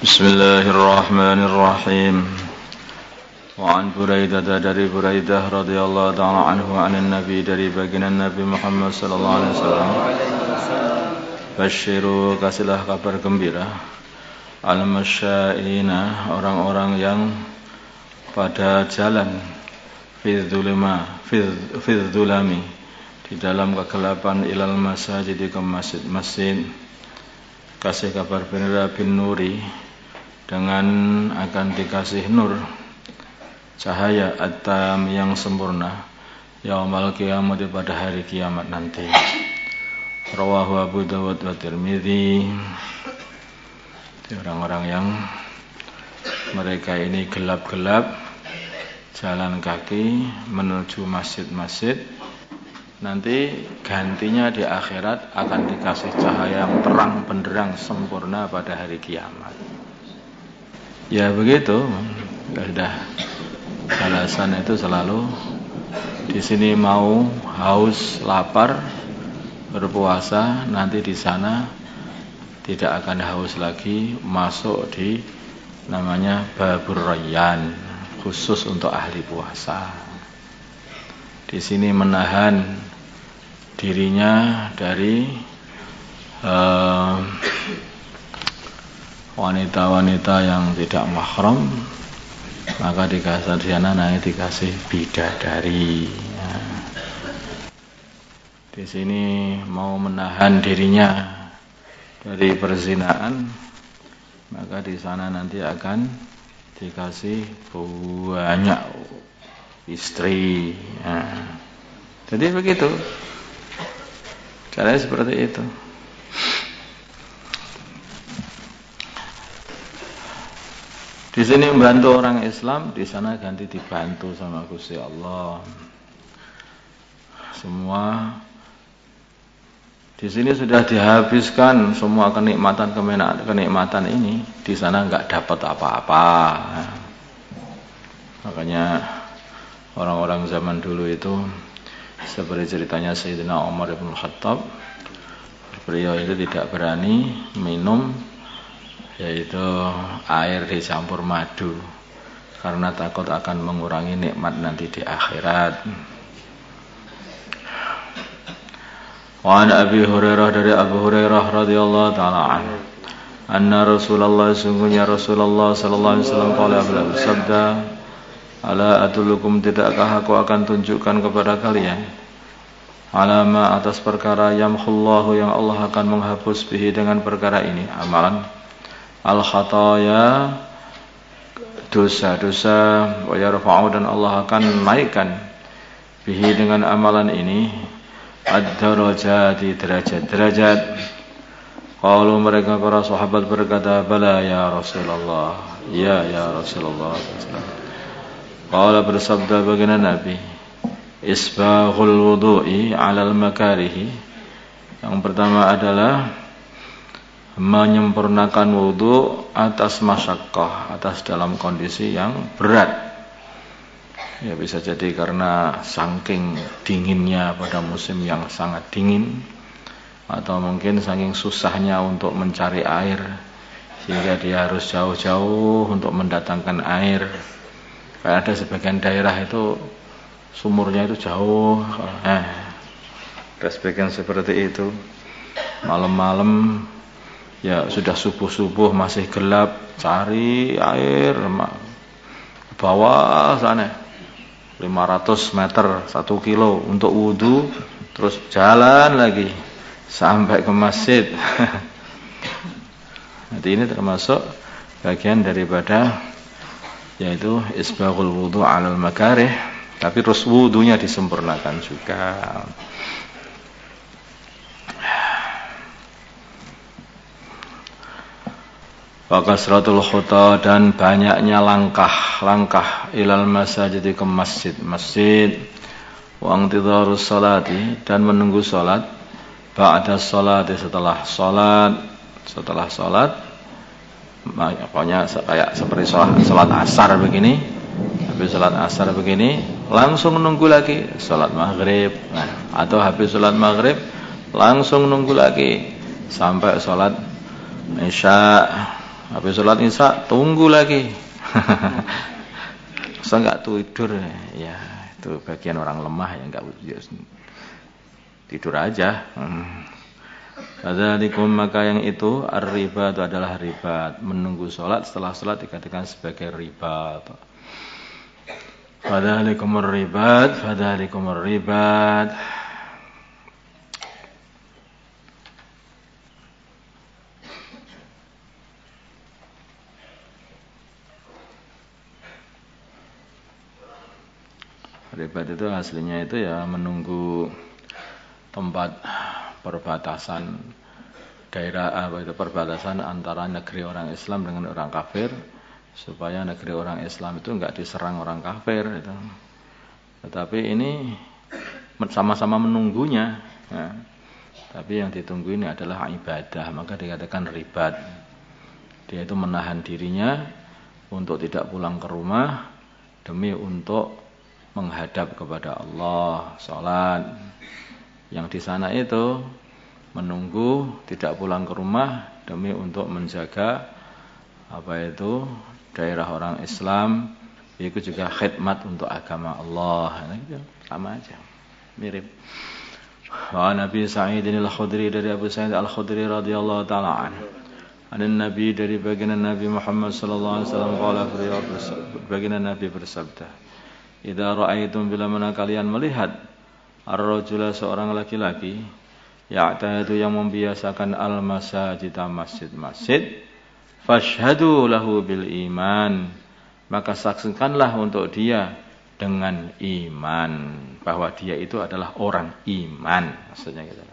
Bismillahirrahmanirrahim. Wa an Buraidah dari Buraidah radhiyallahu ta'ala anhu 'anil Nabi dari baginda Nabi Muhammad sallallahu alaihi wasallam. Basyiru, kasihlah kabar gembira al-masyaina, orang-orang yang pada jalan fi dzulami, di dalam kegelapan, ilal masajid, ke masjid-masjid. Kasih kabar gembira bin nuri, dengan akan dikasih nur, cahaya at-tam yang sempurna, yaumal qiyamah, pada hari kiamat nanti. Rawahu Abu Dawud wa Tirmidzi. Orang-orang yang mereka ini gelap-gelap jalan kaki menuju masjid-masjid, nanti gantinya di akhirat akan dikasih cahaya yang terang benderang sempurna pada hari kiamat. Ya begitu, sudah balasan itu selalu di sini mau haus, lapar, berpuasa, nanti di sana tidak akan haus lagi, masuk di namanya Babur Rayyan, khusus untuk ahli puasa. Di sini menahan dirinya dari wanita-wanita yang tidak mahram, maka dikasih di sana nanti dikasih bidadari. Di sini mau menahan dirinya dari perzinaan, maka di sana nanti akan dikasih banyak istri. Jadi begitu, caranya seperti itu. Di sini membantu orang Islam, di sana ganti dibantu sama Gusti Allah. Semua di sini sudah dihabiskan semua kenikmatan ini, di sana nggak dapat apa-apa. Makanya orang-orang zaman dulu itu, seperti ceritanya Sayyidina Umar bin Khattab, beliau itu tidak berani minum yaitu air dicampur madu, karena takut akan mengurangi nikmat nanti di akhirat. Wa an Abi Hurairah dari Abu Hurairah radhiyallahu ta'ala anhu, anna Rasulullah, sungguhnya Rasulullah sallallahu alaihi wasallam qala, bersabda, ala adullukum, tidakkah aku akan tunjukkan kepada kalian, alama, atas perkara, yamhullahu, yang Allah akan menghapus bihi, dengan perkara ini, amalan, al-khataya, dosa-dosa, wa yarfa'u, dan Allah akan naikkan bihi, dengan amalan ini, ad-darajati, derajat-derajat. Qalu, mereka para sahabat berkata, bala ya Rasulullah, ya Rasulullah. Qala, bersabda baginda Nabi, isbaghul wudu'i 'alal makarihi, yang pertama adalah menyempurnakan wudu atas masyaqqah, atas dalam kondisi yang berat. Ya bisa jadi karena saking dinginnya pada musim yang sangat dingin, atau mungkin saking susahnya untuk mencari air sehingga dia harus jauh-jauh untuk mendatangkan air. Kayak ada sebagian daerah itu sumurnya itu jauh, ada sebagian seperti itu. Malam-malam, ya sudah subuh-subuh masih gelap, cari air ke bawah sana 500 meter 1 kilo untuk wudhu, terus jalan lagi sampai ke masjid. Nanti ini termasuk bagian daripada yaitu isbaghul wudhu 'alal makarih, tapi terus wudhunya disempurnakan juga. Wakasratul khuta, dan banyaknya langkah ilal masajid, ke masjid-masjid. Wa intidharus salati, dan menunggu salat. Ba'da salati, setelah salat. Pokoknya kayak seperti salat asar begini. Habis salat asar begini, langsung menunggu lagi salat maghrib. Atau habis salat maghrib langsung nunggu lagi sampai salat isya. Habis sholat isya tunggu lagi. Masa nggak tidur ya, itu bagian orang lemah yang nggak tidur aja. Fadzalikum, maka yang itu ar-ribat adalah ribat, menunggu sholat setelah sholat dikatakan sebagai ribat. Fadzalikumur ribat, fadzalikumur ribat. Ribat itu aslinya itu ya menunggu tempat perbatasan daerah perbatasan antara negeri orang Islam dengan orang kafir, supaya negeri orang Islam itu enggak diserang orang kafir gitu. Tetapi ini sama-sama menunggunya. Nah, tapi yang ditunggu ini adalah ibadah, maka dikatakan ribat. Dia itu menahan dirinya untuk tidak pulang ke rumah demi untuk menghadap kepada Allah, sholat. Yang di sana itu menunggu tidak pulang ke rumah demi untuk menjaga daerah orang Islam. Itu juga khidmat untuk agama Allah. Nah, itu sama aja, mirip. Wa Nabi Sa'id al-Khudri, dari Abu Sa'id al-Khudri radhiyallahu taala anhu. Ada Nabi, dari baginda Nabi Muhammad sallallahu alaihi wasallam, qala baginda Nabi bersabda, idza ra'aitum, bila mana kalian melihat ar-rajula, seorang laki-laki, ya'tadu, yang membiasakan al-masajid, masjid-masjid, fashhadu lahu bil iman, maka saksikanlah untuk dia dengan iman, bahwa dia itu adalah orang iman, maksudnya gitu.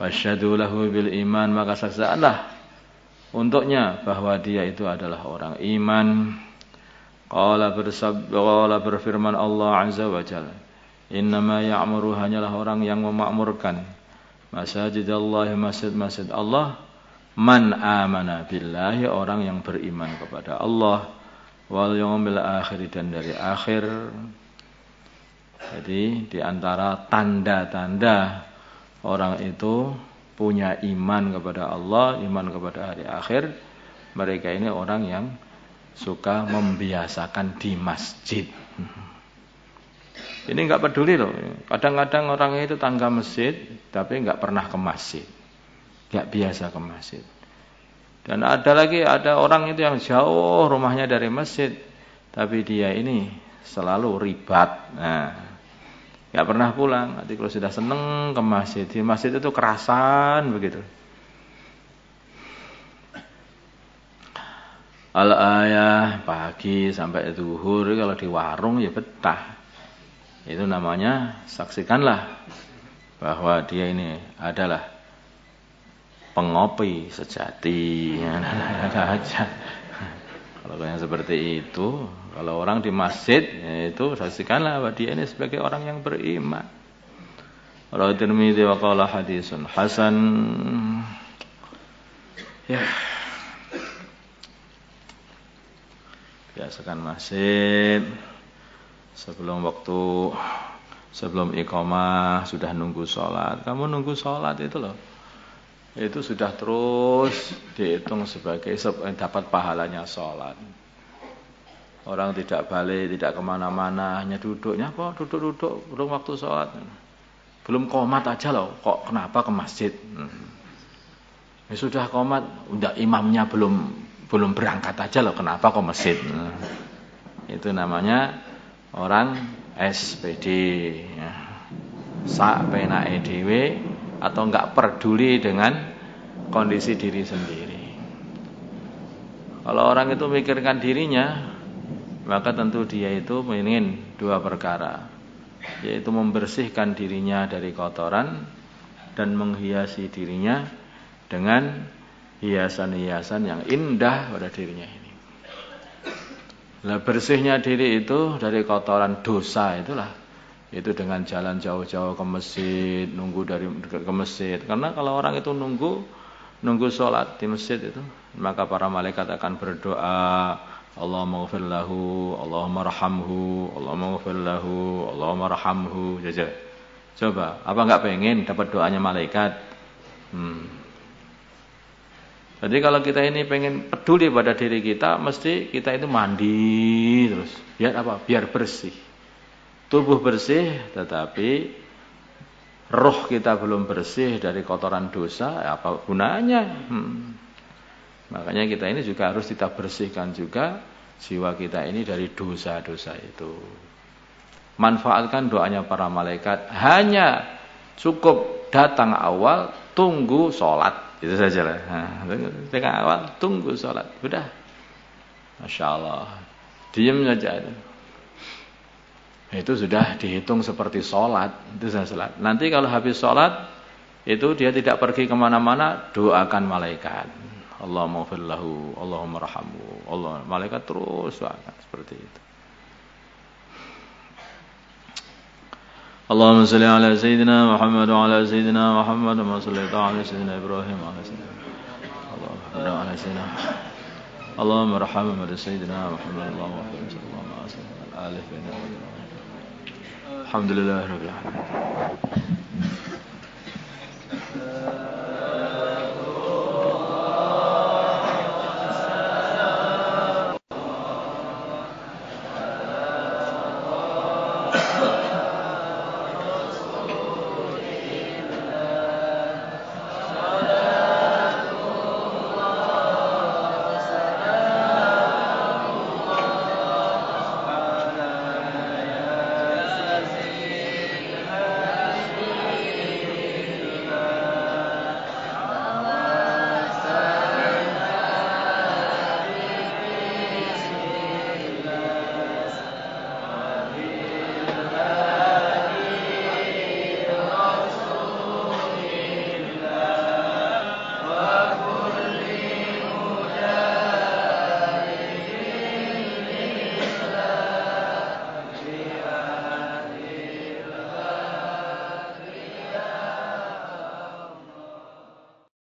Fashhadu lahu bil iman, maka saksikanlah untuknya bahwa dia itu adalah orang iman. Qala berfirman Allah Azza wa Jalla, innama ya'muru, hanyalah orang yang memakmurkan masajidallah, masjid-masjid Allah, man amana billahi, orang yang beriman kepada Allah, wal yaumil akhir, dan dari akhir. Jadi di antara tanda-tanda orang itu punya iman kepada Allah, iman kepada hari akhir, mereka ini orang yang suka membiasakan di masjid. Ini enggak peduli loh. Kadang-kadang orang itu tangga masjid tapi enggak pernah ke masjid, enggak biasa ke masjid. Dan ada orang itu yang jauh rumahnya dari masjid, tapi dia ini selalu ribat. Nah, enggak pernah pulang. Nanti kalau sudah seneng ke masjid, di masjid itu kerasan begitu. Al-ayah pagi sampai zuhur, kalau di warung ya betah. Itu namanya saksikanlah bahwa dia ini adalah pengopi sejati. Ada aja. Kalau yang seperti itu, kalau orang di masjid, itu saksikanlah bahwa dia ini sebagai orang yang beriman. Rawahu Tirmidzi wa qala hadisun hasan. Ya. Biasakan masjid sebelum iqamah sudah nunggu sholat. Kamu nunggu sholat itu loh, itu sudah terus dihitung sebagai dapat pahalanya sholat. Orang tidak balik, tidak kemana-mana, hanya duduknya kok duduk belum waktu sholat, belum qomat aja loh, kok kenapa ke masjid? Ya sudah qomat, udah imamnya belum berangkat aja loh, kenapa kok masjid? Itu namanya orang SPD, ya. Sak penake dhewe, atau enggak peduli dengan kondisi diri sendiri. Kalau orang itu mikirkan dirinya, maka tentu dia itu ingin dua perkara, yaitu membersihkan dirinya dari kotoran dan menghiasi dirinya dengan hiasan-hiasan yang indah pada dirinya ini. Nah, bersihnya diri itu dari kotoran dosa itulah, itu dengan jalan jauh-jauh ke masjid, nunggu ke masjid. Karena kalau orang itu nunggu sholat di masjid itu, maka para malaikat akan berdoa, Allahumma ghfir lahu, Allahumma rahamhu, Allahumma ghfir lahu, Allahumma rahamhu. Coba, apa enggak pengen dapat doanya malaikat? Jadi kalau kita ini pengen peduli pada diri kita, mesti kita itu mandi terus. Biar apa? Biar bersih. Tubuh bersih, tetapi roh kita belum bersih dari kotoran dosa, apa gunanya? Makanya kita ini juga harus kita bersihkan juga jiwa kita ini dari dosa-dosa itu. Manfaatkan doanya para malaikat. Hanya cukup datang awal, tunggu sholat. Itu saja lah. Dengan awal tunggu sholat. Sudah. Masya Allah. Diam saja. Itu sudah dihitung seperti sholat. Itu sudah sholat. Nanti kalau habis sholat, itu dia tidak pergi kemana-mana, doakan malaikat. Allahumma ighfir lahu, Allahumma rahamhu. Allah, malaikat terus doakan seperti itu. Allahumma salli ala Sayyidina Muhammad wa ala Sayyidina Muhammad wa salli ala Sayyidina Ibrahim wa ala Sayyidina Allahumma ala Sayyidina Allahumma rahmah ala Sayyidina Muhammad Allahumma sallallahu ala Sayyidina Alif bin Alhamdulillah Rabbil Alamin.